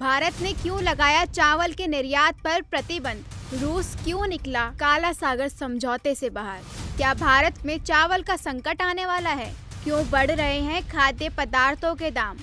भारत ने क्यों लगाया चावल के निर्यात पर प्रतिबंध? रूस क्यों निकला काला सागर समझौते से बाहर? क्या भारत में चावल का संकट आने वाला है? क्यों बढ़ रहे हैं खाद्य पदार्थों के दाम?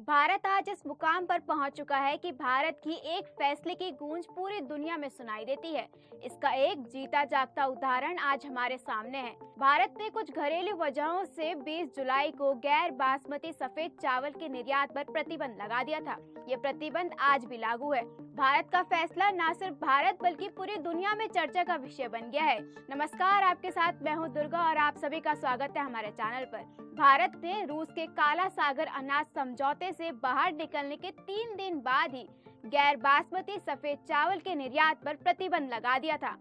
भारत आज इस मुकाम पर पहुंच चुका है कि भारत की एक फैसले की गूंज पूरी दुनिया में सुनाई देती है। इसका एक जीता जागता उदाहरण आज हमारे सामने है। भारत ने कुछ घरेलू वजहों से 20 जुलाई को गैर बासमती सफेद चावल के निर्यात पर प्रतिबंध लगा दिया था। ये प्रतिबंध आज भी लागू है। भारत का फैसला न सिर्फ भारत बल्कि पूरी दुनिया में चर्चा का विषय बन गया है। नमस्कार, आपके साथ मैं हूं दुर्गा और आप सभी का स्वागत है हमारे चैनल पर। भारत ने रूस के काला सागर अनाज समझौते से बाहर निकलने के 3 दिन बाद ही गैर बासमती सफेद चावल के निर्यात पर प्रतिबंध लगा दिया था।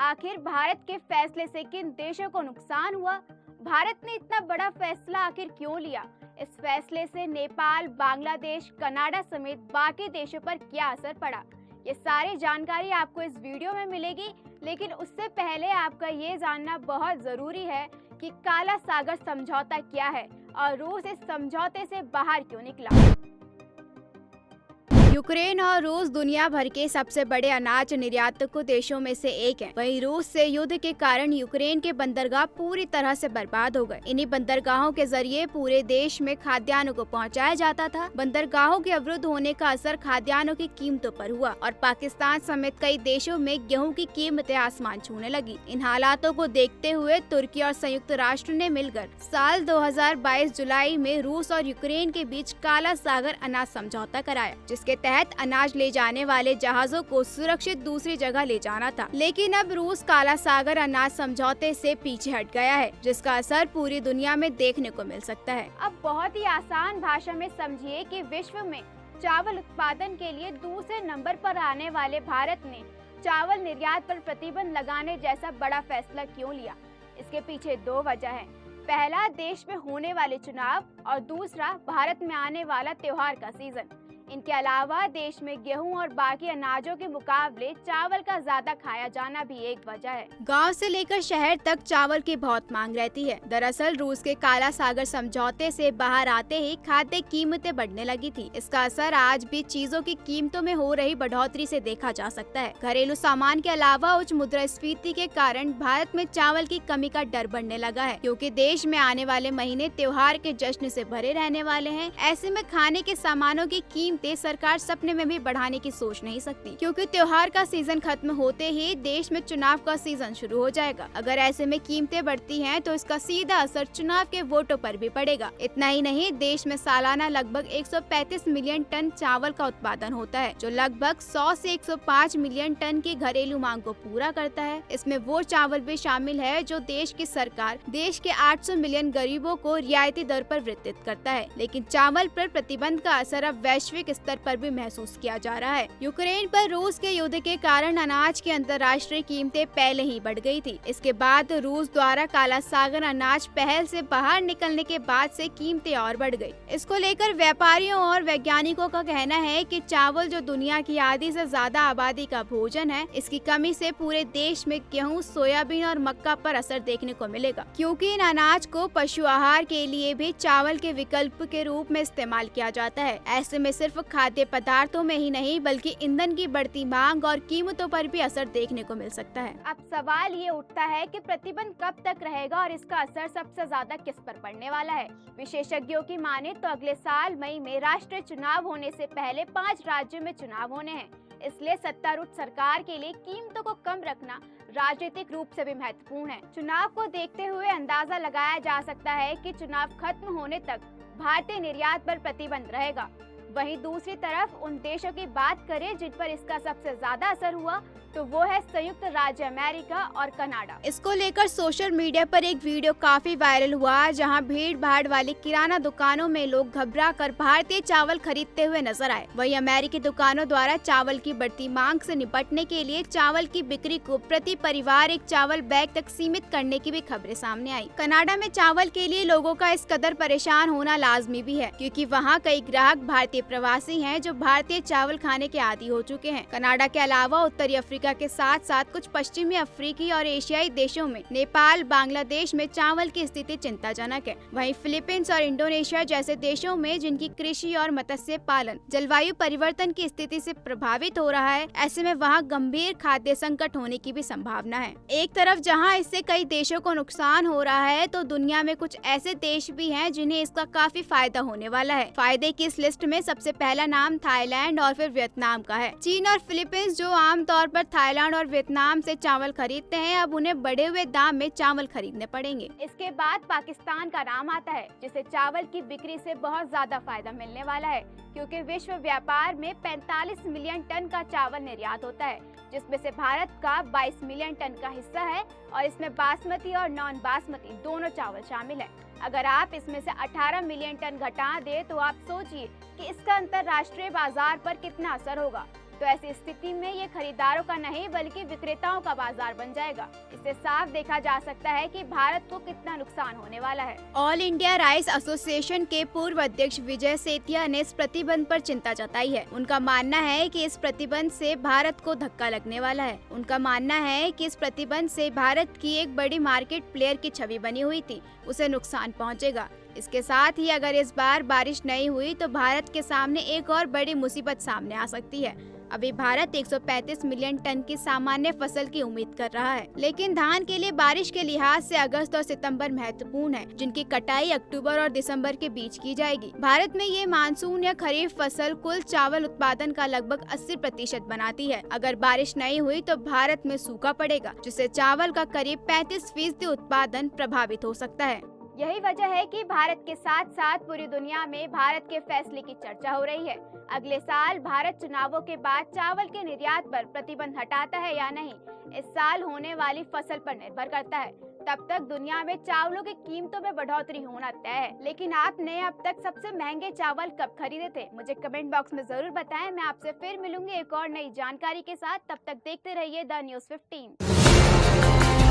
आखिर भारत के फैसले से किन देशों को नुकसान हुआ? भारत ने इतना बड़ा फैसला आखिर क्यों लिया? इस फैसले से नेपाल, बांग्लादेश, कनाडा समेत बाकी देशों पर क्या असर पड़ा? ये सारी जानकारी आपको इस वीडियो में मिलेगी, लेकिन उससे पहले आपका ये जानना बहुत जरूरी है कि काला सागर समझौता क्या है और रूस इस समझौते से बाहर क्यों निकला। यूक्रेन और रूस दुनिया भर के सबसे बड़े अनाज निर्यातकों देशों में से एक है। वहीं रूस से युद्ध के कारण यूक्रेन के बंदरगाह पूरी तरह से बर्बाद हो गए। इन्हीं बंदरगाहों के जरिए पूरे देश में खाद्यान्नों को पहुंचाया जाता था। बंदरगाहों के अवरुद्ध होने का असर खाद्यान्नों की कीमतों पर हुआ और पाकिस्तान समेत कई देशों में गेहूं की कीमतें आसमान छूने लगी। इन हालातों को देखते हुए तुर्की और संयुक्त राष्ट्र ने मिलकर साल 2022 जुलाई में रूस और यूक्रेन के बीच काला सागर अनाज समझौता कराया, जिसके तहत अनाज ले जाने वाले जहाजों को सुरक्षित दूसरी जगह ले जाना था। लेकिन अब रूस काला सागर अनाज समझौते से पीछे हट गया है, जिसका असर पूरी दुनिया में देखने को मिल सकता है। अब बहुत ही आसान भाषा में समझिए कि विश्व में चावल उत्पादन के लिए दूसरे नंबर पर आने वाले भारत ने चावल निर्यात पर प्रतिबंध लगाने जैसा बड़ा फैसला क्यों लिया? इसके पीछे 2 वजह है। पहला, देश में होने वाले चुनाव और दूसरा, भारत में आने वाला त्योहार का सीजन। इनके अलावा देश में गेहूं और बाकी अनाजों के मुकाबले चावल का ज्यादा खाया जाना भी एक वजह है। गांव से लेकर शहर तक चावल की बहुत मांग रहती है। दरअसल रूस के काला सागर समझौते से बाहर आते ही खाद्य कीमतें बढ़ने लगी थी। इसका असर आज भी चीजों की कीमतों में हो रही बढ़ोतरी से देखा जा सकता है। घरेलू सामान के अलावा उच्च मुद्रास्फीति के कारण भारत में चावल की कमी का डर बढ़ने लगा है, क्योंकि देश में आने वाले महीने त्योहार के जश्न से भरे रहने वाले हैं। ऐसे में खाने के सामानों की कीमतें सरकार सपने में भी बढ़ाने की सोच नहीं सकती, क्योंकि त्योहार का सीजन खत्म होते ही देश में चुनाव का सीजन शुरू हो जाएगा। अगर ऐसे में कीमतें बढ़ती हैं तो इसका सीधा असर चुनाव के वोटों पर भी पड़ेगा। इतना ही नहीं, देश में सालाना लगभग 135 मिलियन टन चावल का उत्पादन होता है, जो लगभग 100 से 105 मिलियन टन की घरेलू मांग को पूरा करता है। इसमें वो चावल भी शामिल है जो देश की सरकार देश के 800 मिलियन गरीबों को रियायती दर पर वितरित करता है। लेकिन चावल पर प्रतिबंध का असर अब वैश्विक स्तर पर भी महसूस किया जा रहा है। यूक्रेन पर रूस के युद्ध के कारण अनाज की अंतर्राष्ट्रीय कीमतें पहले ही बढ़ गई थी। इसके बाद रूस द्वारा काला सागर अनाज पहल से बाहर निकलने के बाद से कीमतें और बढ़ गई। इसको लेकर व्यापारियों और वैज्ञानिकों का कहना है कि चावल जो दुनिया की आधी से ज्यादा आबादी का भोजन है, इसकी कमी से पूरे देश में गेहूं, सोयाबीन और मक्का पर असर देखने को मिलेगा, क्योंकि इन अनाज को पशु आहार के लिए भी चावल के विकल्प के रूप में इस्तेमाल किया जाता है। ऐसे में सिर्फ खाद्य पदार्थों में ही नहीं बल्कि ईंधन की बढ़ती मांग और कीमतों पर भी असर देखने को मिल सकता है। अब सवाल ये उठता है कि प्रतिबंध कब तक रहेगा और इसका असर सबसे ज्यादा किस पर पड़ने वाला है? विशेषज्ञों की माने तो अगले साल मई में राष्ट्रीय चुनाव होने से पहले 5 राज्यों में चुनाव होने हैं। इसलिए सत्तारूढ़ सरकार के लिए कीमतों को कम रखना राजनीतिक रूप से भी महत्वपूर्ण है। चुनाव को देखते हुए अंदाजा लगाया जा सकता है कि चुनाव खत्म होने तक भारतीय निर्यात पर प्रतिबंध रहेगा। वहीं दूसरी तरफ उन देशों की बात करें जिन पर इसका सबसे ज्यादा असर हुआ, तो वो है संयुक्त राज्य अमेरिका और कनाडा। इसको लेकर सोशल मीडिया पर एक वीडियो काफी वायरल हुआ, जहां भीड़ भाड़ वाली किराना दुकानों में लोग घबरा कर भारतीय चावल खरीदते हुए नजर आए। वहीं अमेरिकी दुकानों द्वारा चावल की बढ़ती मांग से निपटने के लिए चावल की बिक्री को प्रति परिवार एक चावल बैग तक सीमित करने की भी खबरें सामने आई। कनाडा में चावल के लिए लोगों का इस कदर परेशान होना लाजमी भी है, क्योंकि वहाँ कई ग्राहक भारतीय प्रवासी हैं जो भारतीय चावल खाने के आदी हो चुके हैं। कनाडा के अलावा उत्तरी अफ्रीका अफ्रीका के साथ साथ कुछ पश्चिमी अफ्रीकी और एशियाई देशों में नेपाल, बांग्लादेश में चावल की स्थिति चिंताजनक है। वहीं फिलीपींस और इंडोनेशिया जैसे देशों में जिनकी कृषि और मत्स्य पालन जलवायु परिवर्तन की स्थिति से प्रभावित हो रहा है, ऐसे में वहाँ गंभीर खाद्य संकट होने की भी संभावना है। एक तरफ जहाँ इससे कई देशों को नुकसान हो रहा है, तो दुनिया में कुछ ऐसे देश भी हैं जिन्हें इसका काफी फायदा होने वाला है। फायदे की इस लिस्ट में सबसे पहला नाम थाईलैंड और फिर वियतनाम का है। चीन और फिलीपींस जो आमतौर पर थाईलैंड और वियतनाम से चावल खरीदते हैं, अब उन्हें बढ़े हुए दाम में चावल खरीदने पड़ेंगे। इसके बाद पाकिस्तान का नाम आता है, जिसे चावल की बिक्री से बहुत ज्यादा फायदा मिलने वाला है, क्योंकि विश्व व्यापार में 45 मिलियन टन का चावल निर्यात होता है, जिसमें से भारत का 22 मिलियन टन का हिस्सा है और इसमें बासमती और नॉन बासमती दोनों चावल शामिल है। अगर आप इसमें से 18 मिलियन टन घटा दे तो आप सोचिए कि इसका अंतर्राष्ट्रीय बाजार पर कितना असर होगा। तो ऐसी स्थिति में ये खरीदारों का नहीं बल्कि विक्रेताओं का बाजार बन जाएगा। इससे साफ देखा जा सकता है कि भारत को कितना नुकसान होने वाला है। ऑल इंडिया राइस एसोसिएशन के पूर्व अध्यक्ष विजय सेठिया ने इस प्रतिबंध पर चिंता जताई है। उनका मानना है कि इस प्रतिबंध से भारत को धक्का लगने वाला है। उनका मानना है कि इस प्रतिबंध से भारत की एक बड़ी मार्केट प्लेयर की छवि बनी हुई थी, उसे नुकसान पहुँचेगा। इसके साथ ही अगर इस बार बारिश नहीं हुई तो भारत के सामने एक और बड़ी मुसीबत सामने आ सकती है। अभी भारत 135 मिलियन टन की सामान्य फसल की उम्मीद कर रहा है, लेकिन धान के लिए बारिश के लिहाज से अगस्त और सितंबर महत्वपूर्ण है, जिनकी कटाई अक्टूबर और दिसंबर के बीच की जाएगी। भारत में ये मानसून या खरीफ फसल कुल चावल उत्पादन का लगभग 80% बनाती है। अगर बारिश नहीं हुई तो भारत में सूखा पड़ेगा, जिससे चावल का करीब 35% उत्पादन प्रभावित हो सकता है। यही वजह है कि भारत के साथ साथ पूरी दुनिया में भारत के फैसले की चर्चा हो रही है। अगले साल भारत चुनावों के बाद चावल के निर्यात पर प्रतिबंध हटाता है या नहीं, इस साल होने वाली फसल पर निर्भर करता है। तब तक दुनिया में चावलों की कीमतों में बढ़ोतरी होना तय है। लेकिन आपने अब तक सबसे महंगे चावल कब खरीदे थे, मुझे कमेंट बॉक्स में जरूर बताएं। मैं आपसे फिर मिलूंगी एक और नई जानकारी के साथ। तब तक देखते रहिए द न्यूज़ 15।